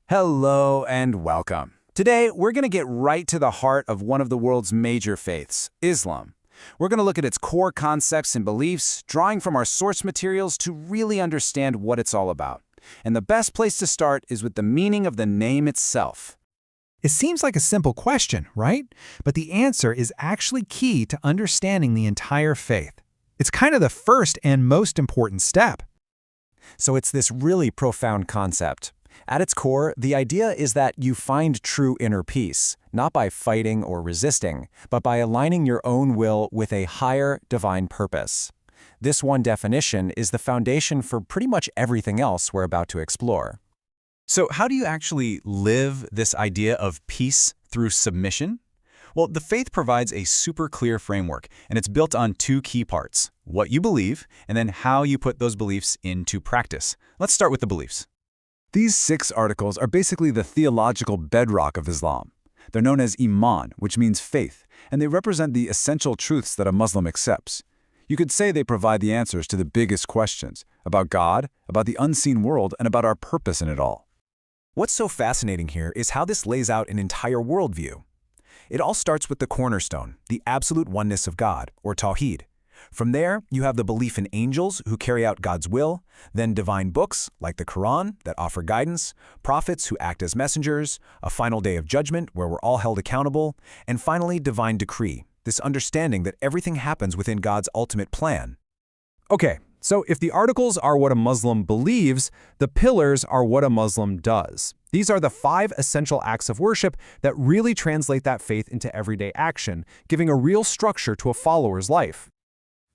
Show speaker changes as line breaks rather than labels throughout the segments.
Hello and welcome. Today, we're going to get right to the heart of one of the world's major faiths, Islam. We're going to look at its core concepts and beliefs, drawing from our source materials to really understand what it's all about. And the best place to start is with the meaning of the name itself.
It seems like a simple question, right? But the answer is actually key to understanding the entire faith. It's kind of the first and most important step.
So it's this really profound concept. At its core, the idea is that you find true inner peace, not by fighting or resisting, but by aligning your own will with a higher divine purpose. This one definition is the foundation for pretty much everything else we're about to explore.
So how do you actually live this idea of peace through submission? Well, the faith provides a super clear framework, and it's built on two key parts: what you believe, and then how you put those beliefs into practice. Let's start with the beliefs. These 6 articles are basically the theological bedrock of Islam. They're known as Iman, which means faith, and they represent the essential truths that a Muslim accepts. You could say they provide the answers to the biggest questions about God, about the unseen world, and about our purpose in it all.
What's so fascinating here is how this lays out an entire worldview. It all starts with the cornerstone, the absolute oneness of God, or Tawhid. From there, you have the belief in angels who carry out God's will, then divine books, like the Quran, that offer guidance, prophets who act as messengers, a final day of judgment where we're all held accountable, and finally, divine decree, this understanding that everything happens within God's ultimate plan.
Okay, so if the articles are what a Muslim believes, the pillars are what a Muslim does. These are the 5 essential acts of worship that really translate that faith into everyday action, giving a real structure to a follower's life.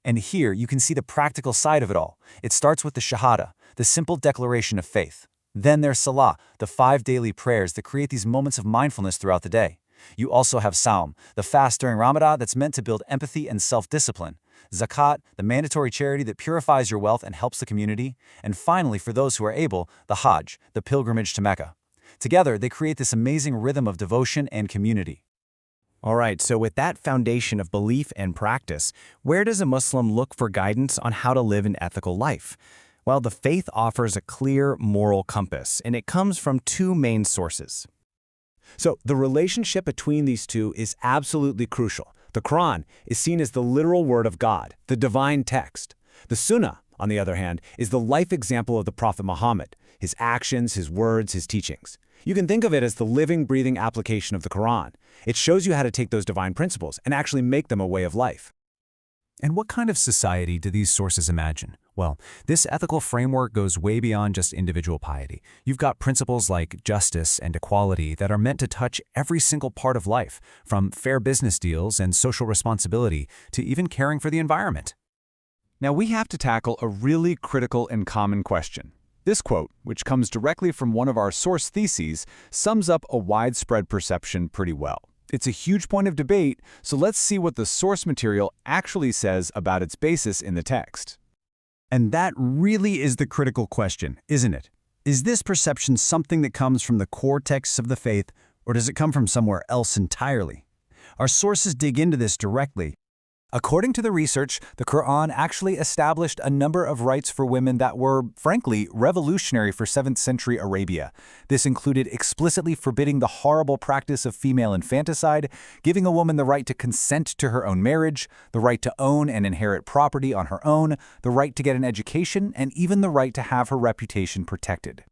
And here, you can see the practical side of it all. It starts with the Shahada, the simple declaration of faith. Then there's Salah, the 5 daily prayers that create these moments of mindfulness throughout the day. You also have Saum, the fast during Ramadan that's meant to build empathy and self-discipline. Zakat, the mandatory charity that purifies your wealth and helps the community. And finally, for those who are able, the Hajj, the pilgrimage to Mecca. Together, they create this amazing rhythm of devotion and community. All right, so with that foundation of belief and practice, where does a Muslim look for guidance on how to live an ethical life? Well, the faith offers a clear moral compass, and it comes from 2 main sources. So the relationship between these two is absolutely crucial. The Quran is seen as the literal word of God, the divine text. The Sunnah, on the other hand, is the life example of the Prophet Muhammad, his actions, his words, his teachings. You can think of it as the living, breathing application of the Quran. It shows you how to take those divine principles and actually make them a way of life. And what kind of society do these sources imagine? Well, this ethical framework goes way beyond just individual piety. You've got principles like justice and equality that are meant to touch every single part of life, from fair business deals and social responsibility to even caring for the environment.
Now we have to tackle a really critical and common question. This quote, which comes directly from one of our source theses, sums up a widespread perception pretty well. It's a huge point of debate, so let's see what the source material actually says about its basis in the text.
And that really is the critical question, isn't it? Is this perception something that comes from the core texts of the faith, or does it come from somewhere else entirely? Our sources dig into this directly.
According to the research, the Quran actually established a number of rights for women that were, frankly, revolutionary for 7th century Arabia. This included explicitly forbidding the horrible practice of female infanticide, giving a woman the right to consent to her own marriage, the right to own and inherit property on her own, the right to get an education, and even the right to have her reputation protected.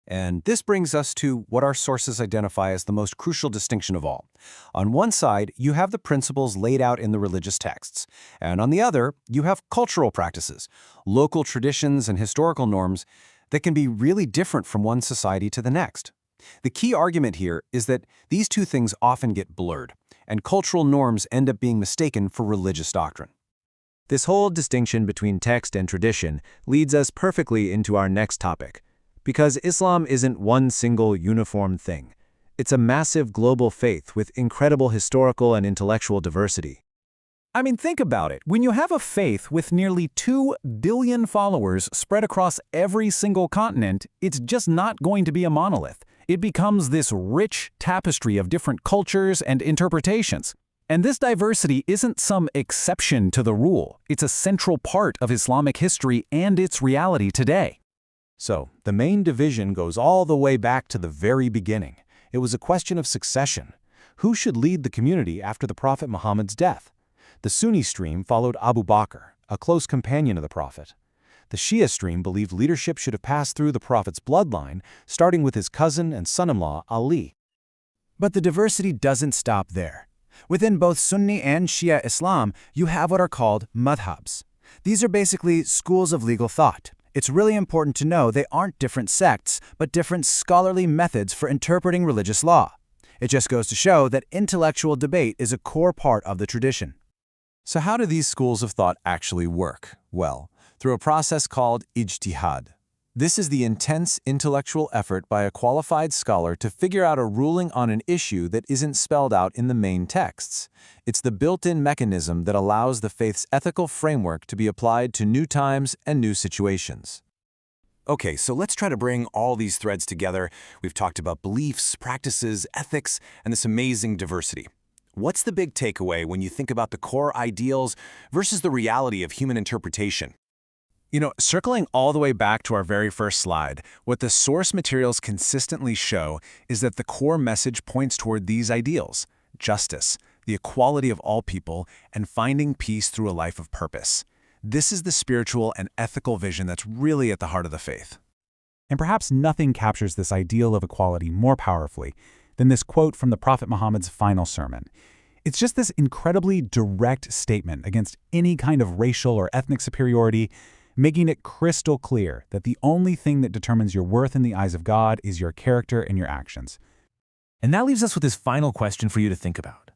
And this brings us to what our sources identify as the most crucial distinction of all. On one side, you have the principles laid out in the religious texts, and on the other, you have cultural practices, local traditions and historical norms that can be really different from one society to the next. The key argument here is that these 2 things often get blurred, and cultural norms end up being mistaken for religious doctrine. This whole distinction between text and tradition leads us perfectly into our next topic. Because Islam isn't one single uniform thing. It's a massive global faith with incredible historical and intellectual diversity.
I mean, think about it. When you have a faith with nearly 2 billion followers spread across every single continent, it's just not going to be a monolith. It becomes this rich tapestry of different cultures and interpretations. And this diversity isn't some exception to the rule. It's a central part of Islamic history and its reality today.
So, the main division goes all the way back to the very beginning. It was a question of succession. Who should lead the community after the Prophet Muhammad's death? The Sunni stream followed Abu Bakr, a close companion of the Prophet. The Shia stream believed leadership should have passed through the Prophet's bloodline, starting with his cousin and son-in-law, Ali.
But the diversity doesn't stop there. Within both Sunni and Shia Islam, you have what are called madhabs. These are basically schools of legal thought. It's really important to know they aren't different sects, but different scholarly methods for interpreting religious law. It just goes to show that intellectual debate is a core part of the tradition.
So how do these schools of thought actually work? Well, through a process called ijtihad. This is the intense intellectual effort by a qualified scholar to figure out a ruling on an issue that isn't spelled out in the main texts. It's the built-in mechanism that allows the faith's ethical framework to be applied to new times and new situations.
Okay, so let's try to bring all these threads together. We've talked about beliefs, practices, ethics, and this amazing diversity. What's the big takeaway when you think about the core ideals versus the reality of human interpretation?
Circling all the way back to our very first slide, what the source materials consistently show is that the core message points toward these ideals: justice, the equality of all people, and finding peace through a life of purpose. This is the spiritual and ethical vision that's really at the heart of the faith.
And perhaps nothing captures this ideal of equality more powerfully than this quote from the Prophet Muhammad's final sermon. It's just this incredibly direct statement against any kind of racial or ethnic superiority, making it crystal clear that the only thing that determines your worth in the eyes of God is your character and your actions.
And that leaves us with this final question for you to think about.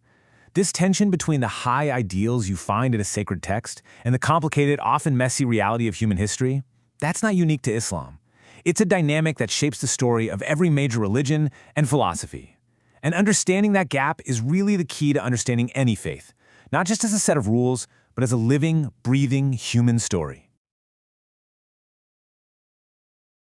This tension between the high ideals you find in a sacred text and the complicated, often messy reality of human history, that's not unique to Islam. It's a dynamic that shapes the story of every major religion and philosophy. And understanding that gap is really the key to understanding any faith, not just as a set of rules, but as a living, breathing human story.